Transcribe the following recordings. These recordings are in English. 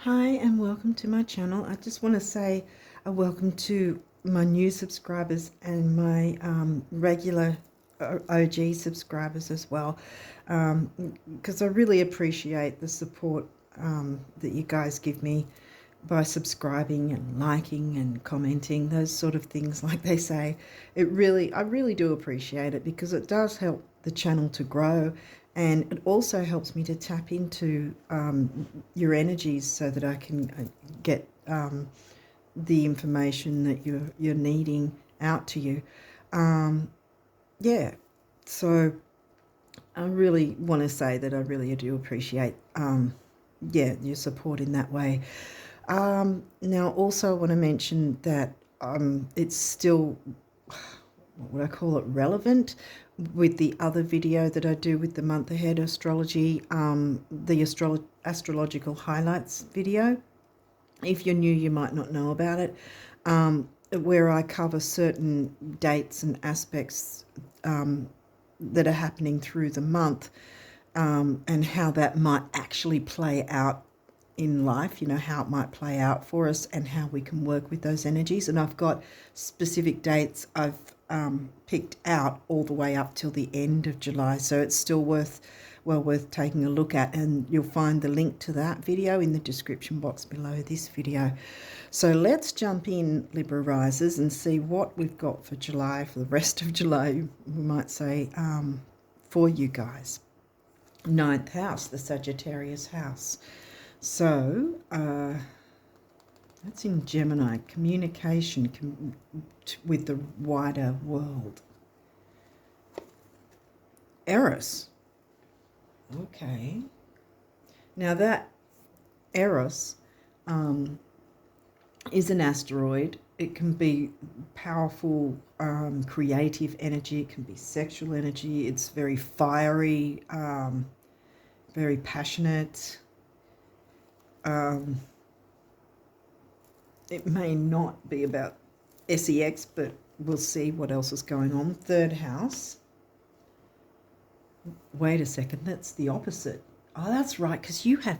Hi and welcome to my channel. I just want to say a welcome to my new subscribers and my regular OG subscribers as well, because I really appreciate the support that you guys give me by subscribing and liking and commenting, those sort of things like they say. I really do appreciate it because it does help the channel to grow, and it also helps me to tap into your energies so that I can get the information that you're needing out to you. Yeah, so I really want to say that I really do appreciate your support in that way. Now, also, I want to mention that it's still, what would I call it, relevant with the other video that I do with the month ahead astrology, the astrological highlights video. If you're new, you might not know about it, where I cover certain dates and aspects that are happening through the month, and how that might actually play out in life, how it might play out for us and how we can work with those energies. And I've got specific dates I've picked out all the way up till the end of July, so it's still worth taking a look at, and you'll find the link to that video in the description box below this video. So let's jump in, Libra risers, and see what we've got for July, for the rest of July, we might say, for you guys. 9th house, the Sagittarius house. So that's in Gemini, communication with the wider world. Eros. Okay. Now that Eros is an asteroid. It can be powerful, creative energy. It can be sexual energy. It's very fiery, very passionate. It may not be about sex, but we'll see what else is going on. 3rd house. Wait a second, that's the opposite. Oh, that's right, because you have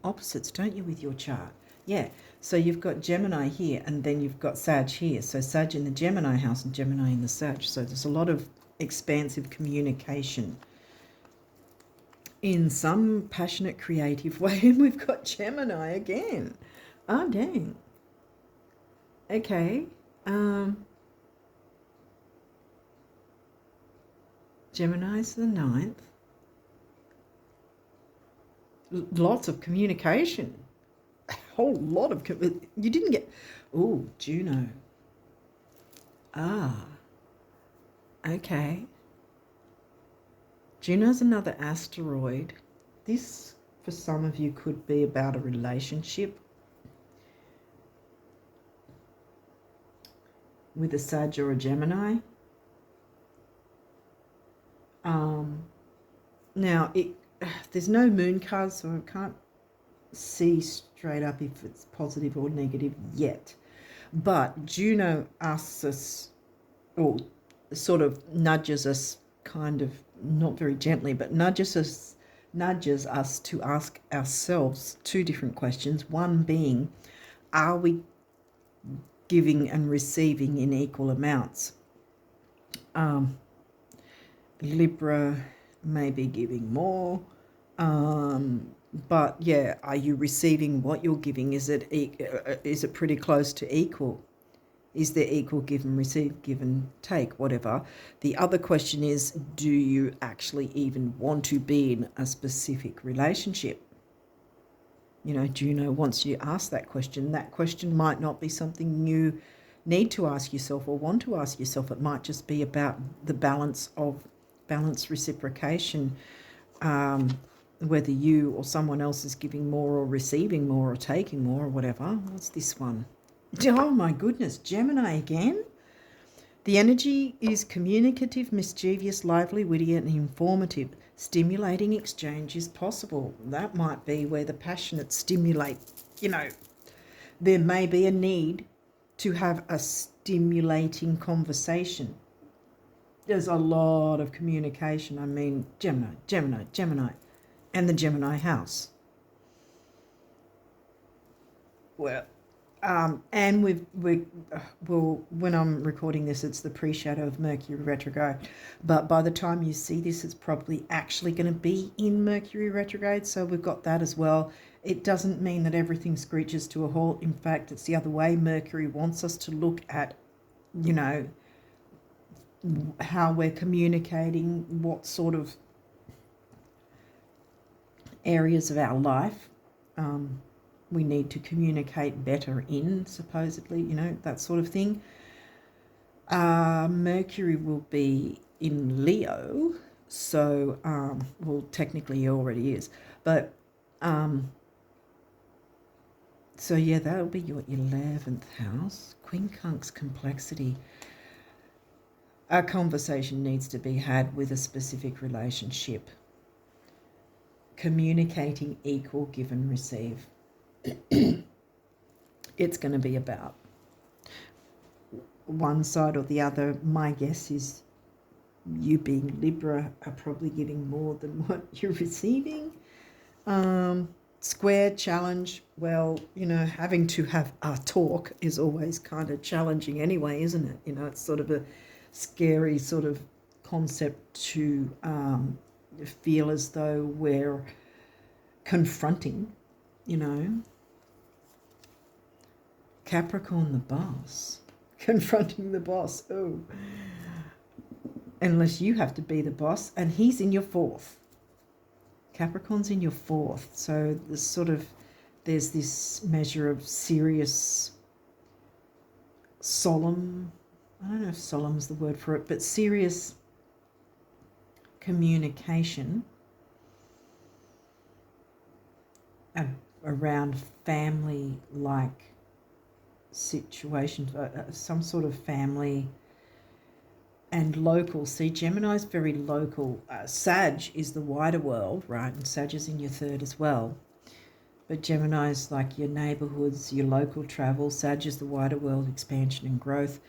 opposites, don't you, with your chart? Yeah, so you've got Gemini here, and then you've got Sag here. So Sag in the Gemini house and Gemini in the Sag. So there's a lot of expansive communication in some passionate, creative way. And we've got Gemini again. Oh, dang. Okay. Gemini's the 9th. Lots of communication. A whole lot of... You didn't get... Oh, Juno. Ah. Okay. Juno's another asteroid. This, for some of you, could be about a relationship with a Sag or a Gemini. Now, there's no moon card, so I can't see straight up if it's positive or negative yet. But Juno asks us, or sort of nudges us, kind of, not very gently, but nudges us to ask ourselves 2 different questions. One being, are we giving and receiving in equal amounts? Libra may be giving more, but yeah, are you receiving what you're giving? Is it pretty close to equal? Is there equal give and receive, give and take, whatever? The other question is, do you actually even want to be in a specific relationship? Juno wants you to ask that question. That question might not be something you need to ask yourself or want to ask yourself. It might just be about the balance reciprocation, whether you or someone else is giving more or receiving more or taking more or whatever. What's this one? Oh my goodness, Gemini again. The energy is communicative, mischievous, lively, witty and informative. Stimulating exchange is possible. That might be where the passionate stimulate. There may be a need to have a stimulating conversation. There's a lot of communication. I mean, Gemini, and the Gemini house. well, and well, when I'm recording this, it's the pre-shadow of Mercury retrograde. But by the time you see this, it's probably actually going to be in Mercury retrograde. So we've got that as well. It doesn't mean that everything screeches to a halt. In fact, it's the other way. Mercury wants us to look at, you know, how we're communicating, what sort of areas of our life we need to communicate better in, supposedly, you know, that sort of thing. Mercury will be in Leo, so, well, technically he already is, but, so yeah, that'll be your 11th house. Quincunx complexity. A conversation needs to be had with a specific relationship. Communicating equal give and receive. It's going to be about one side or the other. My guess is you being Libra are probably giving more than what you're receiving. Square challenge, well, you know, having to have a talk is always kind of challenging anyway, isn't it? You know, it's sort of a scary sort of concept to feel as though we're confronting, you know. Capricorn, the boss. Confronting the boss. Oh. Unless you have to be the boss, and he's in your 4th. Capricorn's in your 4th. So there's this measure of serious, solemn, I don't know if solemn's the word for it, but serious communication around family-like situations, some sort of family and local. See, Gemini's very local. Sag is the wider world, right? And Sag is in your 3rd as well. But Gemini is like your neighborhoods, your local travel. Sag is the wider world, expansion and growth.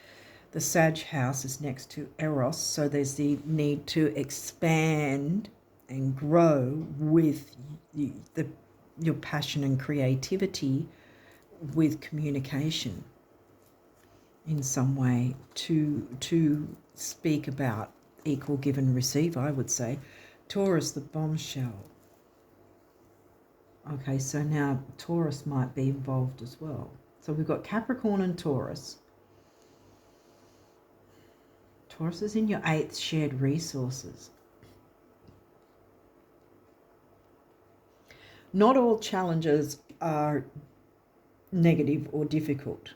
The Sag house is next to Eros, so there's the need to expand and grow with your passion and creativity, with communication in some way, to speak about equal give and receive, I would say. Taurus, the bombshell. Okay, so now Taurus might be involved as well. So we've got Capricorn and Taurus. Taurus is in your 8th, shared resources. Not all challenges are negative or difficult.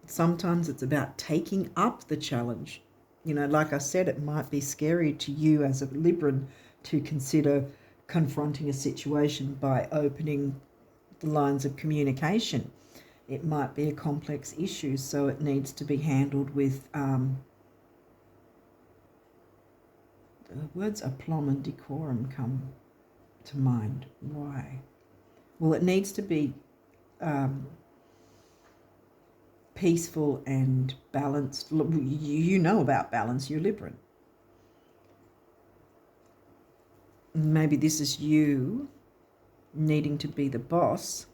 Sometimes it's about taking up the challenge. You know, like I said, it might be scary to you as a Libran to consider confronting a situation by opening the lines of communication. It might be a complex issue, so it needs to be handled with the words aplomb and decorum come to mind. Why? Well, it needs to be peaceful and balanced. You know about balance, you're Libran. Maybe this is you needing to be the boss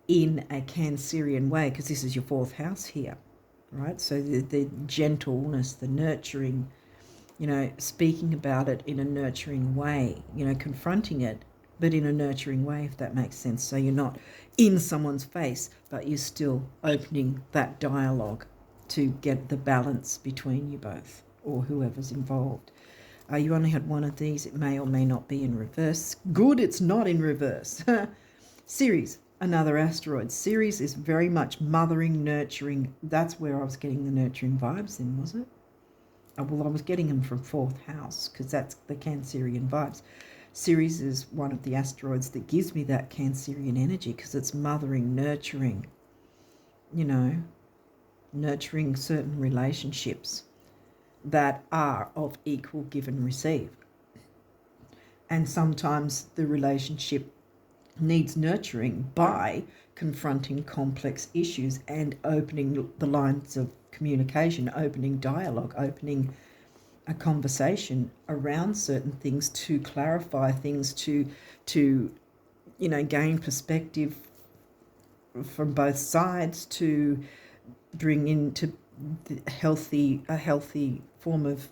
in a Cancerian way, because this is your 4th house here, right? So the gentleness, the nurturing, you know, speaking about it in a nurturing way, you know, confronting it, but in a nurturing way, if that makes sense. So you're not in someone's face, but you're still opening that dialogue to get the balance between you both, or whoever's involved. You only had one of these. It may or may not be in reverse. Good, it's not in reverse. Ceres, another asteroid. Ceres is very much mothering, nurturing. That's where I was getting the nurturing vibes in, was it? Well, I was getting them from 4th house, because that's the Cancerian vibes. Ceres is one of the asteroids that gives me that Cancerian energy, because it's mothering, nurturing, you know, nurturing certain relationships that are of equal give and receive. And sometimes the relationship needs nurturing by confronting complex issues and opening the lines of communication, opening dialogue, opening a conversation around certain things to clarify things, to you know, gain perspective from both sides to bring into a healthy form of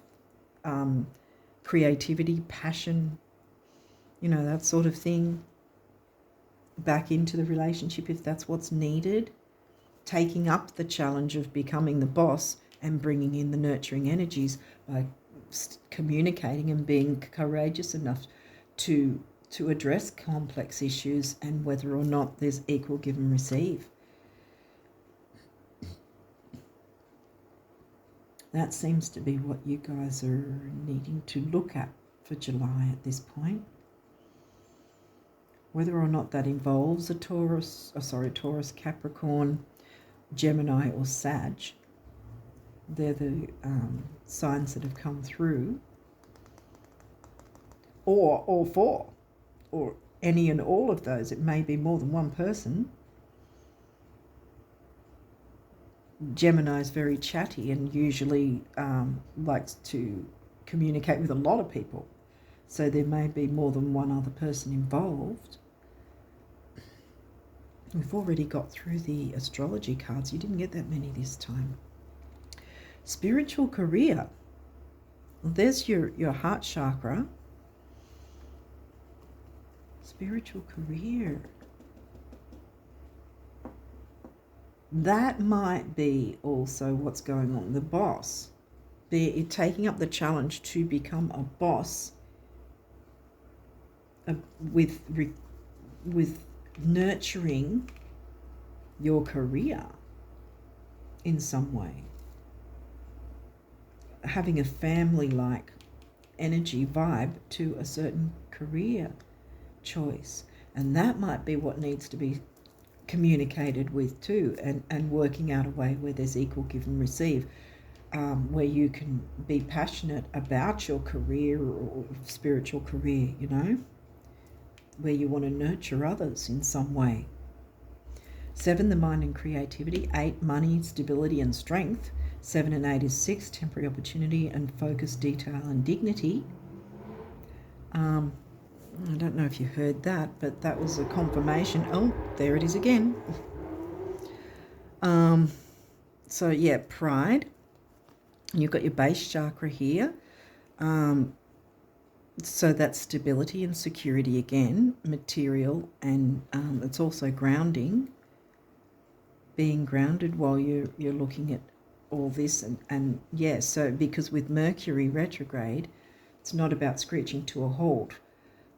creativity, passion, that sort of thing, back into the relationship if that's what's needed. Taking up the challenge of becoming the boss and bringing in the nurturing energies by communicating and being courageous enough to address complex issues, and whether or not there's equal give and receive. That seems to be what you guys are needing to look at for July at this point. Whether or not that involves a Taurus, Capricorn, Gemini or Sag, they're the signs that have come through, or all four, or any and all of those. It may be more than one person. Gemini is very chatty and usually likes to communicate with a lot of people, so there may be more than one other person involved. We've already got through the astrology cards. You didn't get that many this time. Spiritual career. There's your heart chakra. Spiritual career. That might be also what's going on. The boss. They're taking up the challenge to become a boss with nurturing your career in some way. Having a family-like energy vibe to a certain career choice. And that might be what needs to be communicated with too, and working out a way where there's equal give and receive, where you can be passionate about your career or spiritual career, where you want to nurture others in some way. 7, the mind and creativity. 8, money, stability and strength. 7 and 8 is 6, temporary opportunity and focus, detail and dignity. I don't know if you heard that, but that was a confirmation. Oh, there it is again. So yeah, pride. You've got your base chakra here. So that's stability and security again, material, and it's also grounding, being grounded while you're looking at all this. And yeah, so because with Mercury retrograde, it's not about screeching to a halt,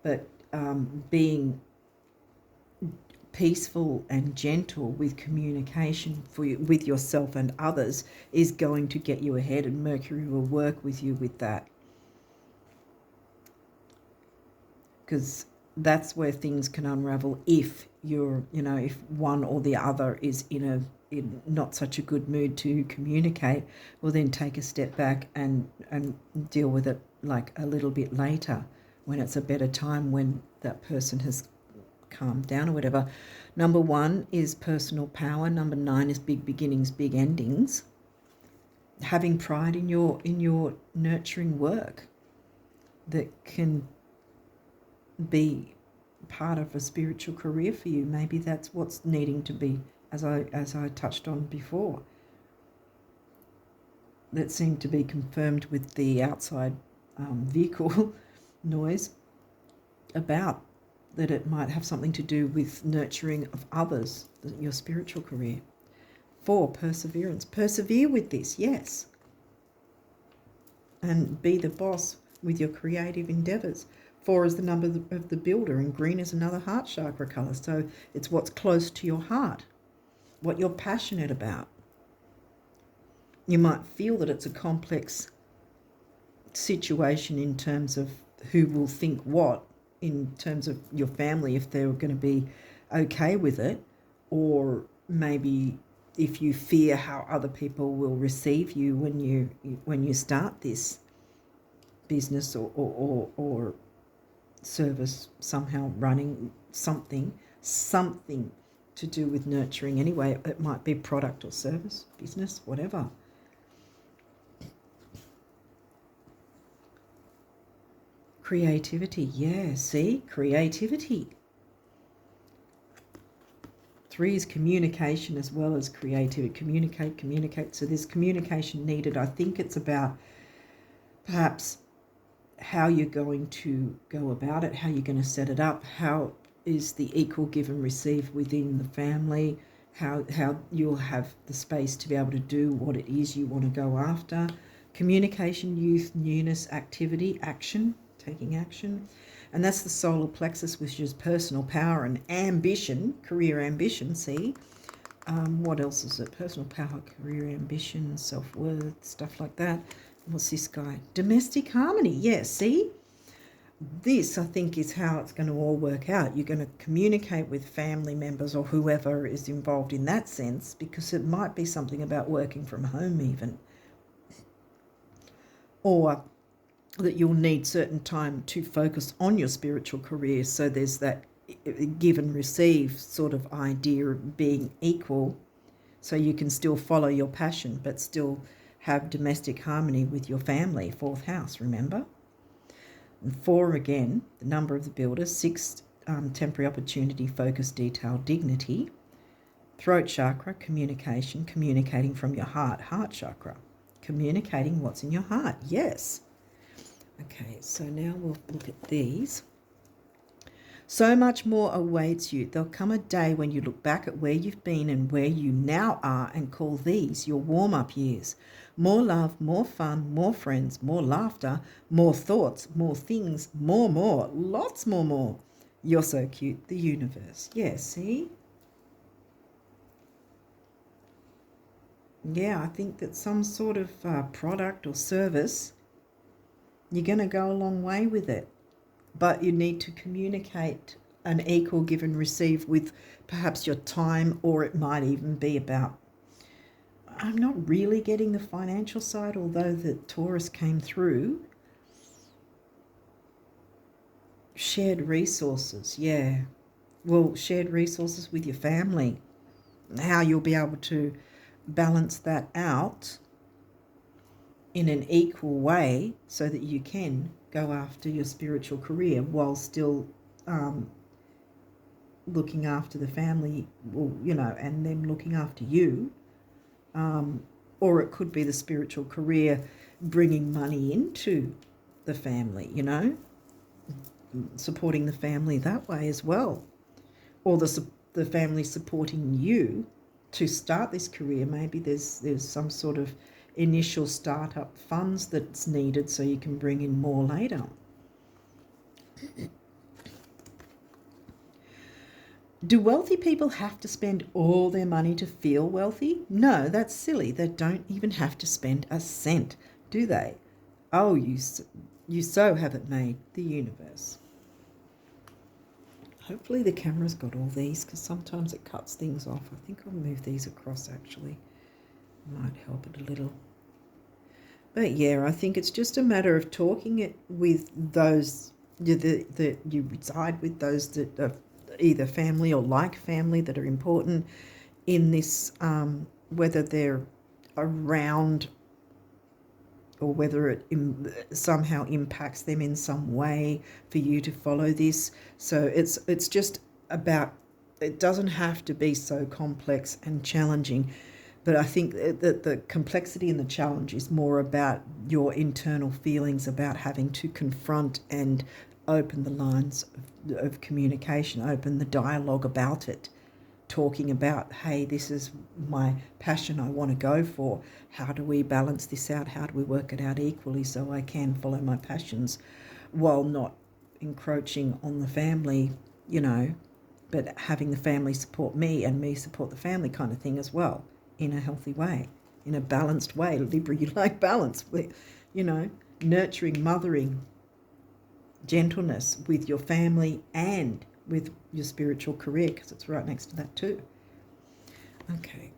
but being peaceful and gentle with communication with yourself and others is going to get you ahead, and Mercury will work with you with that. Because that's where things can unravel if you're, if one or the other is in not such a good mood to communicate. Well, then take a step back and deal with it like a little bit later, when it's a better time, when that person has calmed down or whatever. Number 1 is personal power. Number 9 is big beginnings, big endings. Having pride in your nurturing work that can be part of a spiritual career for you. Maybe that's what's needing to be, as I touched on before. That seemed to be confirmed with the outside vehicle noise, about that it might have something to do with nurturing of others, your spiritual career. 4, perseverance. Persevere with this, yes. And be the boss with your creative endeavours. 4 is the number of the builder, and green is another heart chakra colour. So it's what's close to your heart, what you're passionate about. You might feel that it's a complex situation in terms of who will think what, in terms of your family, if they're going to be okay with it, or maybe if you fear how other people will receive you when you start this business or service, somehow running something to do with nurturing anyway. It might be product or service, business, whatever. Creativity, yeah, see, creativity. 3 is communication as well as creativity. Communicate. So there's communication needed. I think it's about perhaps how you're going to go about it, how you're going to set it up, how is the equal give and receive within the family, how you'll have the space to be able to do what it is you want to go after. Communication, youth, newness, activity, action, taking action. And that's the solar plexus, which is personal power and ambition, career ambition, see? What else is it? Personal power, career ambition, self-worth, stuff like that. What's this guy? Domestic harmony. Yeah, see? This, I think, is how it's going to all work out. You're going to communicate with family members or whoever is involved in that sense, because it might be something about working from home even. Or that you'll need certain time to focus on your spiritual career. So there's that give and receive sort of idea of being equal, so you can still follow your passion but still have domestic harmony with your family. 4th house, remember? And 4 again, the number of the builder. 6, temporary opportunity, focus, detail, dignity. Throat chakra, communication, communicating from your heart. Heart chakra, communicating what's in your heart. Yes. Okay, so now we'll look at these. So much more awaits you. There'll come a day when you look back at where you've been and where you now are and call these your warm-up years. More love, more fun, more friends, more laughter, more thoughts, more things, more, lots more. You're so cute, the universe. Yeah, see? Yeah, I think that some sort of product or service, you're going to go a long way with it. But you need to communicate an equal give and receive with perhaps your time, or it might even be about, I'm not really getting the financial side, although the Taurus came through. Shared resources, yeah. Well, shared resources with your family. How you'll be able to balance that out in an equal way so that you can go after your spiritual career while still looking after the family, well, and them looking after you. Or it could be the spiritual career bringing money into the family, supporting the family that way as well. Or the family supporting you to start this career. Maybe there's some sort of initial startup funds that's needed so you can bring in more later. Do wealthy people have to spend all their money to feel wealthy? No, that's silly. They don't even have to spend a cent, do they? Oh, you so have it made, the universe. Hopefully the camera's got all these, because sometimes it cuts things off. I think I'll move these across, actually. Might help it a little. But yeah, I think it's just a matter of talking it with those that you reside with, those that are either family or like family that are important in this, whether they're around or whether it somehow impacts them in some way for you to follow this. So it's just about, it doesn't have to be so complex and challenging. But I think that the complexity and the challenge is more about your internal feelings about having to confront and open the lines of communication, open the dialogue about it, talking about, hey, this is my passion I want to go for. How do we balance this out? How do we work it out equally so I can follow my passions while not encroaching on the family, but having the family support me and me support the family kind of thing as well, in a healthy way, in a balanced way. Libra, you like balance, nurturing, mothering, gentleness with your family and with your spiritual career, because it's right next to that too. Okay.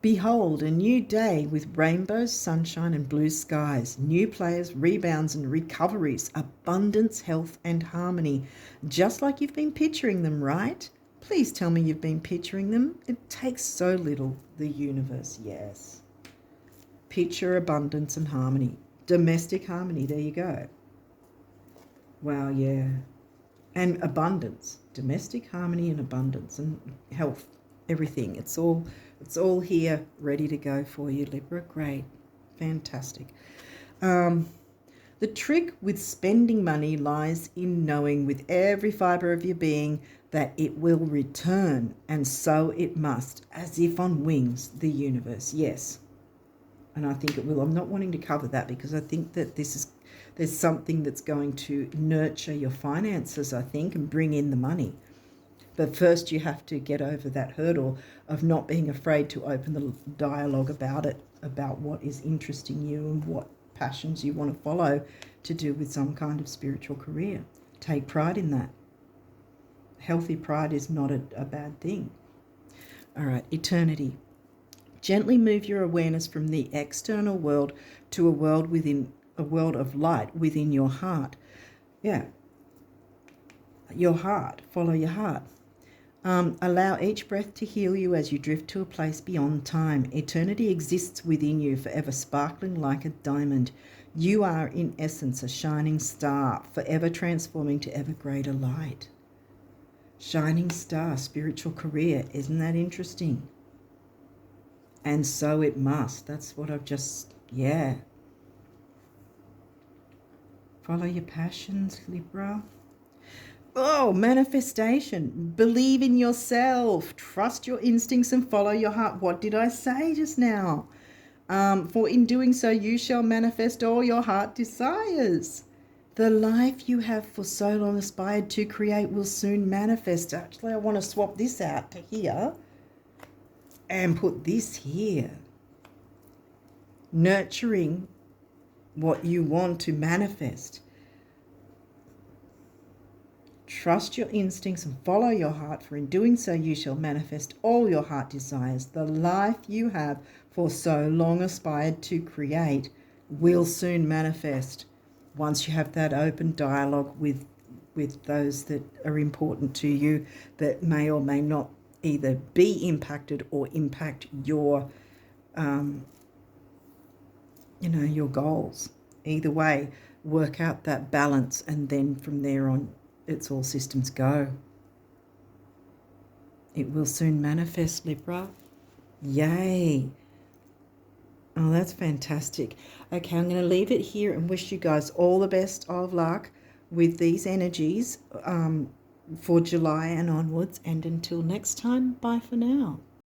Behold, a new day with rainbows, sunshine and blue skies, new players, rebounds and recoveries, abundance, health and harmony, just like you've been picturing them, right? Please tell me you've been picturing them. It takes so little, the universe, yes. Picture abundance and harmony. Domestic harmony, there you go. Wow, yeah. And abundance. domestic harmony and abundance and health, everything. It's all here ready to go for you, Libra. Great. Fantastic. The trick with spending money lies in knowing with every fibre of your being that it will return, and so it must, as if on wings, the universe. Yes. And I think it will. I'm not wanting to cover that because I think that there's something that's going to nurture your finances, I think, and bring in the money. But first you have to get over that hurdle of not being afraid to open the dialogue about it, about what is interesting you and what passions you want to follow to do with some kind of spiritual career. Take pride in that. Healthy pride is not a bad thing. All right, eternity. Gently move your awareness from the external world to a world of light within your heart. Yeah. Your heart. Follow your heart. Allow each breath to heal you as you drift to a place beyond time. Eternity exists within you, forever sparkling like a diamond. You are, in essence, a shining star, forever transforming to ever greater light. Shining star, spiritual career. Isn't that interesting? And so it must. That's what I've just, yeah. Follow your passions, Libra. Oh, manifestation. Believe in yourself. Trust your instincts and follow your heart. What did I say just now? For in doing so, you shall manifest all your heart desires. The life you have for so long aspired to create will soon manifest. Actually, I want to swap this out to here and put this here. Nurturing what you want to manifest. Trust your instincts and follow your heart, for in doing so you shall manifest all your heart desires. The life you have for so long aspired to create will soon manifest once you have that open dialogue with those that are important to you, that may or may not either be impacted or impact your your goals. Either way, work out that balance, and then from there on it's all systems go. It will soon manifest, Libra. Yay. Oh, that's fantastic. Okay, I'm going to leave it here and wish you guys all the best of luck with these energies for July and onwards. And until next time, bye for now.